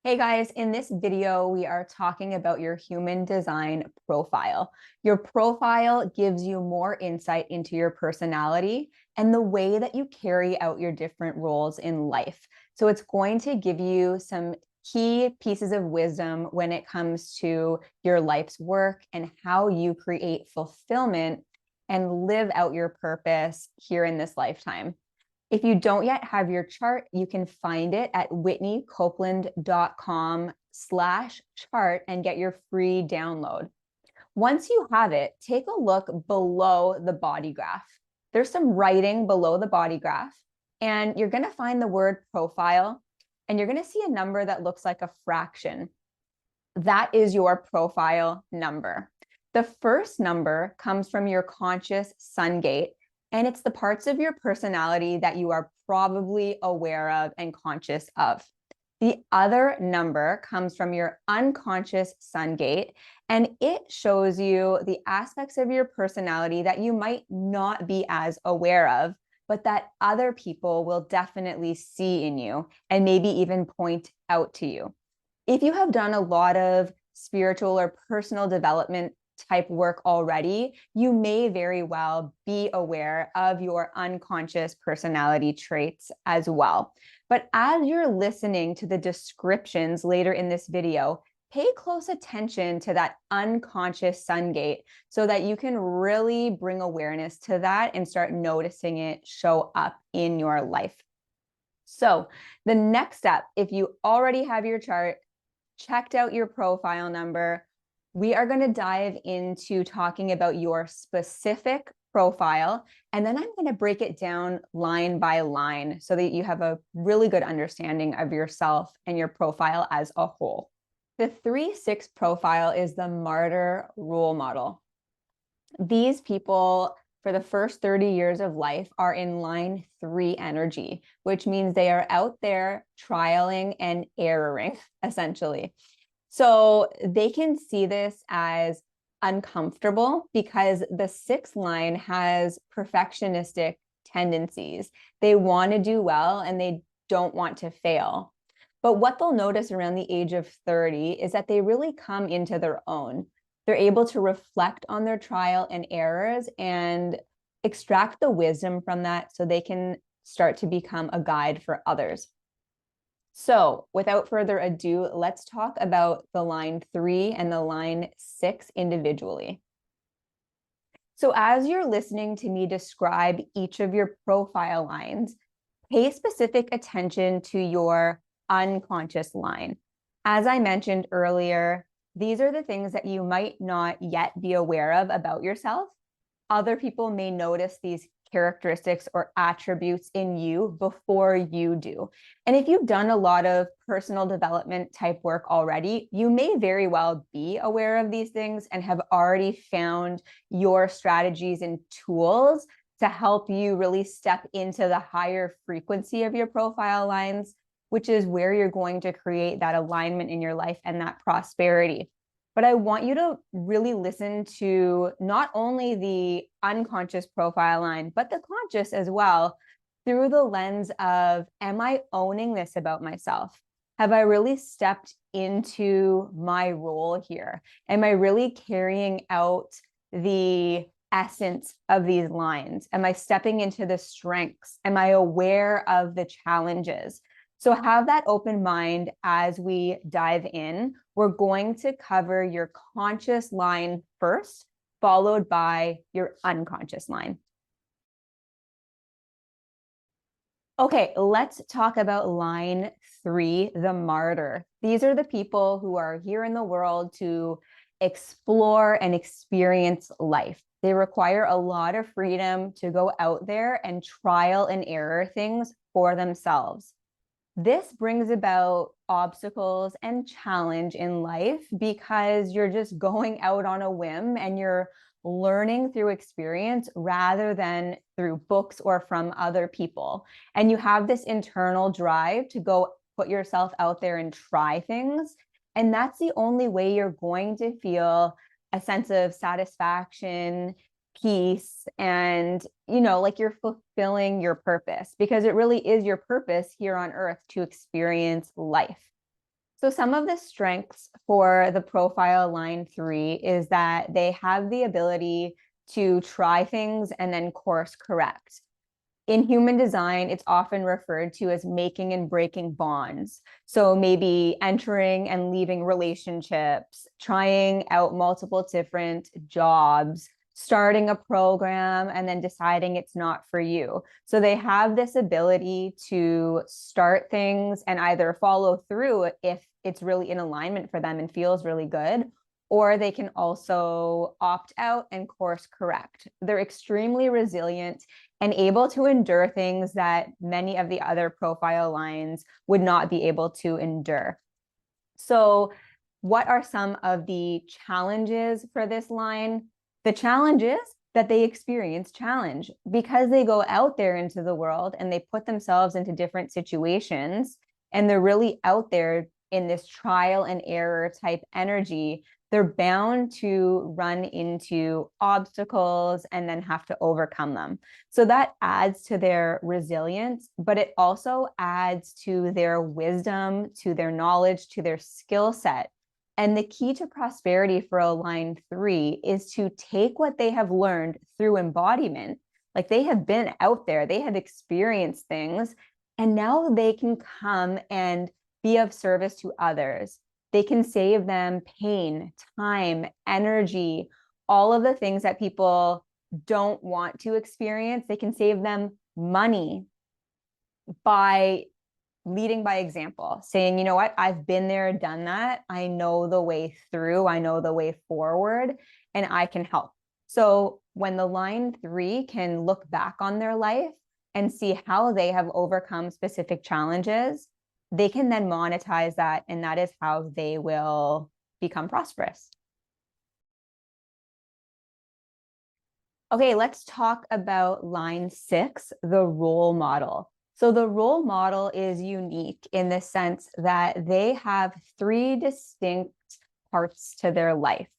Hey guys, in this video, we are talking about your human design profile. Your profile gives you more insight into your personality and the way that you carry out your different roles in life. So it's going to give you some key pieces of wisdom when it comes to your life's work and how you create fulfillment and live out your purpose here in this lifetime. If you don't yet have your chart, you can find it at whitneycopeland.com/chart and get your free download. Once you have it, take a look below the body graph. There's some writing below the body graph, and you're going to find the word profile, and you're going to see a number that looks like a fraction. That is your profile number. The first number comes from your conscious sun gate, and it's the parts of your personality that you are probably aware of and conscious of. The other number comes from your unconscious sun gate, and it shows you the aspects of your personality that you might not be as aware of, but that other people will definitely see in you and maybe even point out to you. If you have done a lot of spiritual or personal development type work already, you may very well be aware of your unconscious personality traits as well. But as you're listening to the descriptions later in this video, pay close attention to that unconscious sun gate so that you can really bring awareness to that and start noticing it show up in your life. So the next step, if you already have your chart, checked out your profile number, we are going to dive into talking about your specific profile, and then I'm going to break it down line by line so that you have a really good understanding of yourself and your profile as a whole. The 3-6 profile is the Martyr Role Model. These people, for the first 30 years of life, are in line 3 energy, which means they are out there trialing and erroring, essentially. So they can see this as uncomfortable because the 6th line has perfectionistic tendencies. They want to do well and they don't want to fail. But what they'll notice around the age of 30 is that they really come into their own. They're able to reflect on their trial and errors and extract the wisdom from that so they can start to become a guide for others. So without further ado, let's talk about the line 3 and the line 6 individually. So as you're listening to me describe each of your profile lines, pay specific attention to your unconscious line. As I mentioned earlier, these are the things that you might not yet be aware of about yourself. Other people may notice these characteristics or attributes in you before you do. And if you've done a lot of personal development type work already, you may very well be aware of these things and have already found your strategies and tools to help you really step into the higher frequency of your profile lines, which is where you're going to create that alignment in your life and that prosperity. But I want you to really listen to not only the unconscious profile line, but the conscious as well, through the lens of, am I owning this about myself? Have I really stepped into my role here? Am I really carrying out the essence of these lines? Am I stepping into the strengths? Am I aware of the challenges? So have that open mind as we dive in. We're going to cover your conscious line first, followed by your unconscious line. Okay, let's talk about line 3, the martyr. These are the people who are here in the world to explore and experience life. They require a lot of freedom to go out there and trial and error things for themselves. This brings about obstacles and challenge in life because you're just going out on a whim and you're learning through experience rather than through books or from other people. And you have this internal drive to go put yourself out there and try things. And that's the only way you're going to feel a sense of satisfaction, peace, and like you're fulfilling your purpose, because it really is your purpose here on earth to experience life. So some of the strengths for the profile line 3 is that they have the ability to try things and then course correct. In human design, it's often referred to as making and breaking bonds. So maybe entering and leaving relationships, trying out multiple different jobs, starting a program, and then deciding it's not for you. So they have this ability to start things and either follow through if it's really in alignment for them and feels really good, or they can also opt out and course correct. They're extremely resilient and able to endure things that many of the other profile lines would not be able to endure. So what are some of the challenges for this line? The challenge is that they experience challenge because they go out there into the world and they put themselves into different situations, and they're really out there in this trial and error type energy. They're bound to run into obstacles and then have to overcome them. So that adds to their resilience, but it also adds to their wisdom, to their knowledge, to their skill set. And the key to prosperity for a line 3 is to take what they have learned through embodiment. Like, they have been out there, they have experienced things, and now they can come and be of service to others. They can save them pain, time, energy, all of the things that people don't want to experience. They can save them money by leading by example, saying, you know what, I've been there, done that. I know the way through, I know the way forward, and I can help. So when the line 3 can look back on their life and see how they have overcome specific challenges, they can then monetize that, and that is how they will become prosperous. Okay, let's talk about line 6, the role model. So the role model is unique in the sense that they have 3 distinct parts to their life.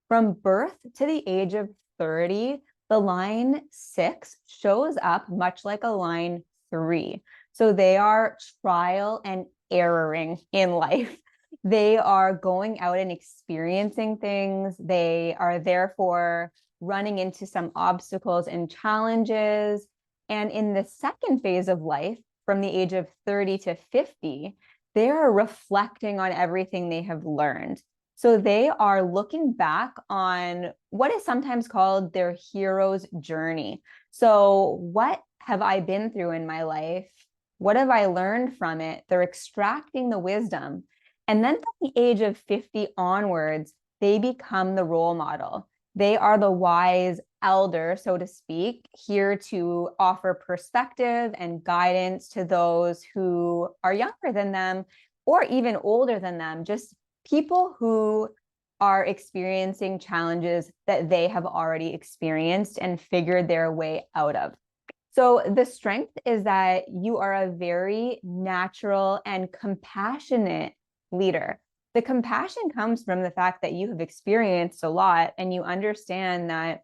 From birth to the age of 30, the line 6 shows up much like a line 3. So they are trial and erroring in life. They are going out and experiencing things. They are therefore running into some obstacles and challenges. And in the second phase of life, from the age of 30 to 50, they are reflecting on everything they have learned. So they are looking back on what is sometimes called their hero's journey. So what have I been through in my life? What have I learned from it? They're extracting the wisdom. And then from the age of 50 onwards, they become the role model. They are the wise elder, so to speak, here to offer perspective and guidance to those who are younger than them or even older than them, just people who are experiencing challenges that they have already experienced and figured their way out of. So the strength is that you are a very natural and compassionate leader. The compassion comes from the fact that you have experienced a lot and you understand that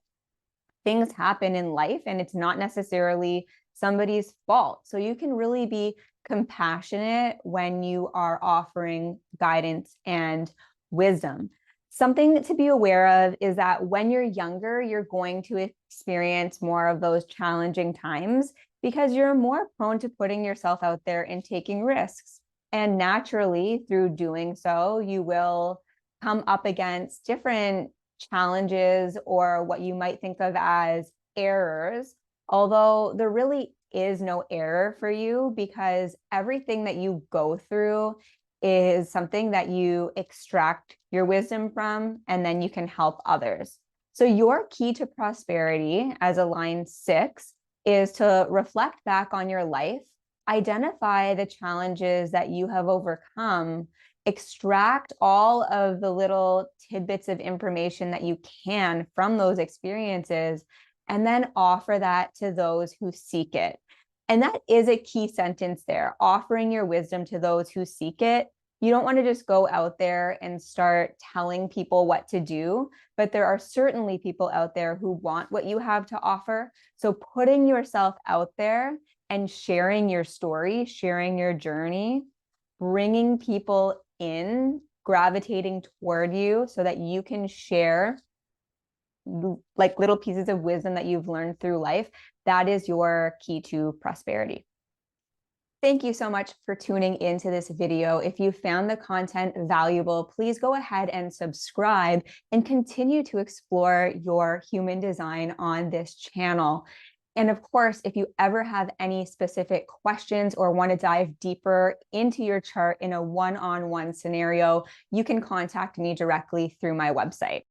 things happen in life and it's not necessarily somebody's fault. So you can really be compassionate when you are offering guidance and wisdom. Something to be aware of is that when you're younger, you're going to experience more of those challenging times because you're more prone to putting yourself out there and taking risks. And naturally, through doing so, you will come up against different challenges or what you might think of as errors, although there really is no error for you because everything that you go through is something that you extract your wisdom from, and then you can help others. So your key to prosperity as a line 6 is to reflect back on your life, identify the challenges that you have overcome, extract all of the little tidbits of information that you can from those experiences, and then offer that to those who seek it. And that is a key sentence there, offering your wisdom to those who seek it. You don't want to just go out there and start telling people what to do, but there are certainly people out there who want what you have to offer. So putting yourself out there and sharing your story, sharing your journey, bringing people in, gravitating toward you so that you can share like little pieces of wisdom that you've learned through life, that is your key to prosperity. Thank you so much for tuning into this video. If you found the content valuable, please go ahead and subscribe and continue to explore your human design on this channel. And of course, if you ever have any specific questions or want to dive deeper into your chart in a one-on-one scenario, you can contact me directly through my website.